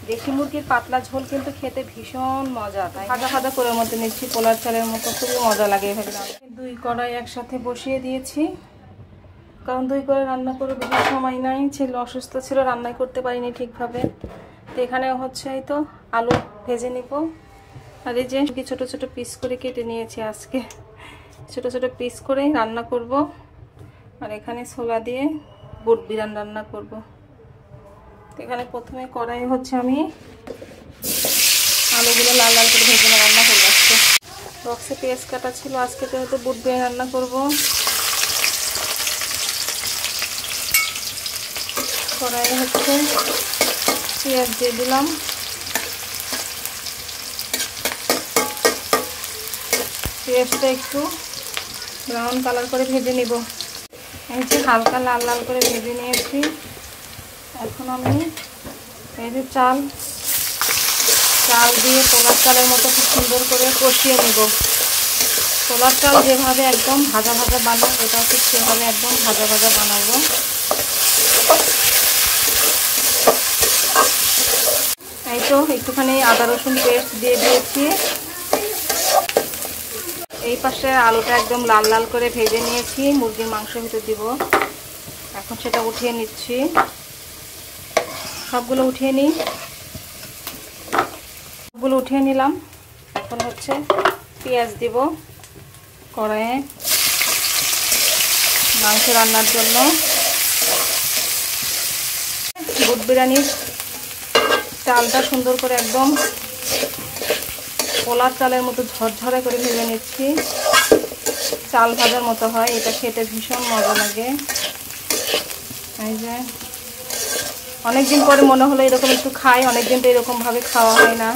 দেশি মুরগির পাতলা ঝোল কিন্তু খেতে ভীষণ মজা, তাই ভাজা ভাজা করে মধ্যে নিচ্ছি, পোলার চালের মতো খুবই মজা লাগে এভাবে। 2 কড়াই একসাথে বসিয়ে দিয়েছি, কারণ 2 করে রান্না করে বেশি সময় নাই, ছেলে অসুস্থ ছিল, রান্নাই করতে পারিনি ঠিকভাবে। তো এখানে হচ্ছে এই তো আলু ভেজে নিব। আর এই যে ছোট ছোট পিস করে কেটে নিয়েছি, আজকে ছোট ছোট পিস করে রান্না করব। আর এখানে ছোলা দিয়ে বুট বিরান রান্না করব। এখানে প্রথমে কড়াই হচ্ছে আমি আলুগুলো লাল লাল করে ভেজে রান্না করবো। আজকে বক্সে পেঁয়াজ কাটা ছিল, আজকে তো হয়তো বুট বিরান রান্না করব। কড়াই হচ্ছে পেঁয়াজ দিয়ে দিলাম, পেঁয়াজটা একটু ব্রাউন কালার করে ভেজে নিব। এই যে হালকা লাল লাল করে ভেজে নিয়েছি। এখন আমি এই যে চাল দিয়ে পোলার চালের মতো খুব সুন্দর করে কষিয়ে নিব। পোলার চাল যেভাবে একদম ভাজা ভাজা বানাবো, এটা ঠিক সেভাবে একদম ভাজা ভাজা বানাবো। এই তো একটুখানি আদা রসুন পেস্ট দিয়ে দিয়েছি। এই পাশে আলুটা একদম লাল লাল করে ভেজে নিয়েছি, মুরগির মাংসের ভিতর দিব। এখন সেটা উঠিয়ে নিচ্ছি, সবগুলো উঠিয়ে নিই। সবগুলো উঠিয়ে নিলাম। এখন হচ্ছে পেঁয়াজ দিব কড়াইয়ে মাংস রান্নার জন্য। বুট বিরিয়ানির চালটা সুন্দর করে একদম পোলার চালের মতো ঝরঝরে করে ভেজে নিচ্ছি, চাল ভাজার মতো হয়, এটা খেতে ভীষণ মজা লাগে। এই যে অনেকদিন পরে মনে হলো এরকম একটু খাই, অনেকদিন তো এরকমভাবে খাওয়া হয় না।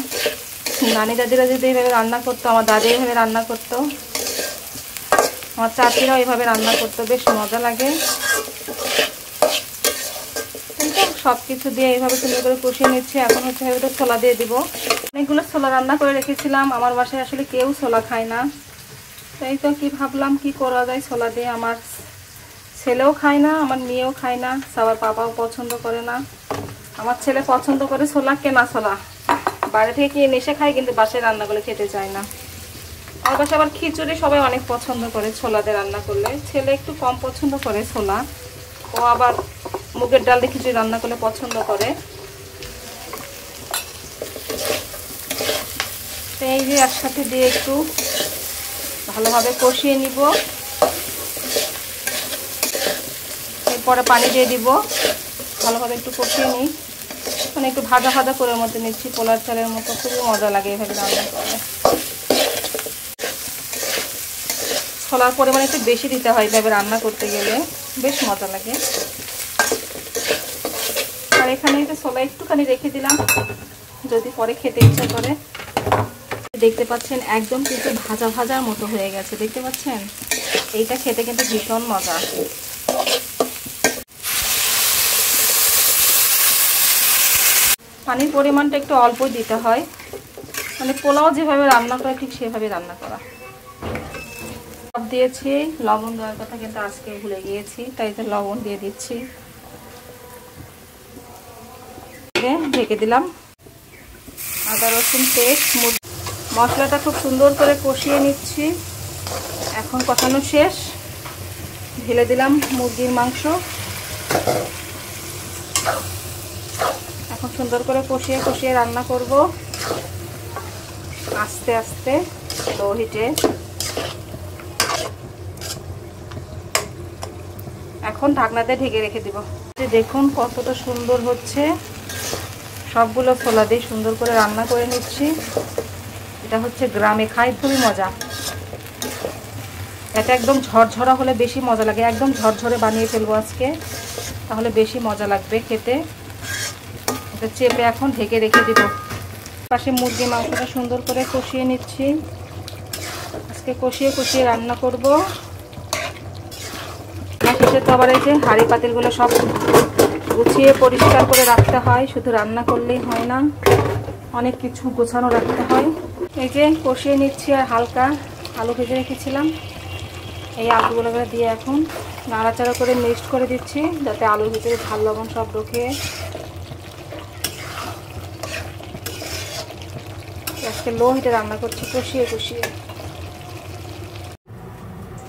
নানি দাদিরা যদি এইভাবে রান্না করতো, আমার দাদি এইভাবে রান্না করতো, আমার চাচিরাও এইভাবে রান্না করতো, বেশ মজা লাগে। সব কিছু দিয়ে এইভাবে সুন্দর করে কষিয়ে নিচ্ছি। এখন হচ্ছে এটা ছোলা দিয়ে দিব। অনেকগুলো ছোলা রান্না করে রেখেছিলাম, আমার বাসায় আসলে কেউ ছোলা খায় না, তাই তো কি ভাবলাম কি করা যায় ছোলা দিয়ে। আমার ছেলেও খায় না, আমার মেয়েও খায় না, সবার পাপাও পছন্দ করে না। আমার ছেলে পছন্দ করে ছোলা, কেনা ছোলা, বাইরে থেকে কিনে এসে খায়, কিন্তু বাসায় রান্না করে খেতে চায় না। আমার বাসায় আবার খিচুড়ি সবাই অনেক পছন্দ করে ছোলা দিয়ে রান্না করলে, ছেলে একটু কম পছন্দ করে ছোলা, ও আবার মুগের ডাল দিয়ে খিচুড়ি রান্না করলে পছন্দ করে। এই যে একসাথে দিয়ে একটু ভালোভাবে কষিয়ে নিব, এরপরে পানি দিয়ে দিব। ভালোভাবে একটু কষিয়ে নিই, মানে একটু ভাজা ভাজা করে মধ্যে নিচ্ছি, পোলার চালের মতো খুবই মজা লাগে এভাবে রান্না করলে। ছোলার পরিমাণ একটু বেশি দিতে হয় এভাবে রান্না করতে গেলে, বেশ মজা লাগে। আর এখানে একটা ছোলা একটুখানি রেখে দিলাম, যদি পরে খেতে ইচ্ছা করে। দেখতে পাচ্ছেন একদম কিন্তু ভাজা ভাজার মতো হয়ে গেছে, দেখতে পাচ্ছেন, এইটা খেতে কিন্তু ভীষণ মজা। পানির পরিমাণটা একটু অল্পই দিতে হয়, মানে পোলাও যেভাবে রান্না করে ঠিক সেভাবে রান্না করা। সব দিয়েছি, লবণ দেওয়ার কথা কিন্তু আজকে ভুলে গিয়েছি, তাই তো লবণ দিয়ে দিচ্ছি। ঢেকে দিলাম। আদা রসুন পেস্ট, মশলাটা খুব সুন্দর করে কষিয়ে নিচ্ছি। এখন কষানো শেষ, ঢেলে দিলাম মুরগির মাংস। এখন সুন্দর করে কষিয়ে কষিয়ে রান্না করব আস্তে আস্তে, লো হিটে। এখন ঢাকনাতে ঢেকে রেখে দিব। দেখুন কতটা সুন্দর হচ্ছে, সবগুলো ছোলা দিয়ে সুন্দর করে রান্না করে নিচ্ছি। এটা হচ্ছে গ্রামে খাই, খুবই মজা। এটা একদম ঝরঝরা হলে বেশি মজা লাগে, একদম ঝরঝরে বানিয়ে ফেলবো আজকে, তাহলে বেশি মজা লাগবে খেতে। এটা চেপে এখন ঢেকে রেখে দিব। পাশে মুরগি মাংসটা সুন্দর করে কষিয়ে নিচ্ছি, আজকে কষিয়ে কষিয়ে রান্না করব। শেষে তো আবার এই যে হাঁড়ি পাতিলগুলো সব গুছিয়ে পরিষ্কার করে রাখতে হয়, শুধু রান্না করলেই হয় না, অনেক কিছু গোছানো রাখতে হয়। এই যে কষিয়ে নিচ্ছি, আর হালকা আলু ভেজে রেখেছিলাম, এই আলুগুলো দিয়ে এখন নাড়াচাড়া করে মিক্সড করে দিচ্ছি, যাতে আলুর ভিতরে ঝাল লবণ সব ঢুকে। আজকে লো হিটে রান্না করছি, কষিয়ে কষিয়ে।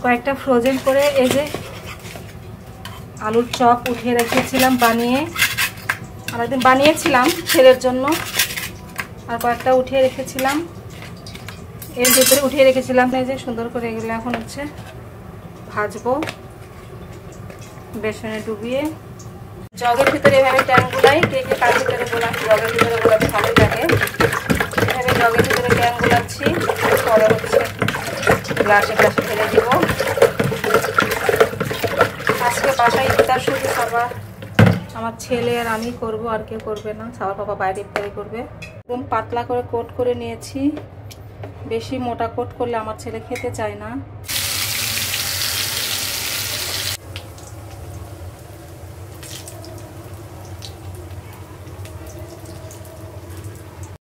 কয়েকটা ফ্রোজেন করে এই যে আলুর চপ উঠিয়ে রেখেছিলাম বানিয়ে, আরেকদিন বানিয়েছিলাম ছেলের জন্য, আর কয়েকটা উঠিয়ে রেখেছিলাম, এর ভেতরে উঠিয়ে রেখেছিলাম। এই যে সুন্দর করে এগুলো এখন হচ্ছে ভাজবো বেসনে ডুবিয়ে। জগের ভিতরে এভাবে ট্যাং গুলাই, কে কে কার ভিতরে গোলা, জগের ভিতরে গোলাতে ভালো লাগে। এভাবে জগের ভিতরে ট্যাং গোলাচ্ছি, পরে হচ্ছে গ্লাসে গ্লাসে ফেলে দিব। আজকে বাসায় ইফতার শুধু খাবার আমার ছেলে আর আমি করব, আর কেউ করবে না। সাবার বাবা বাইরে ইফতারি করবে। একদম পাতলা করে কোট করে নিয়েছি, বেশি মোটা কোট করলে আমার ছেলে খেতে চায় না।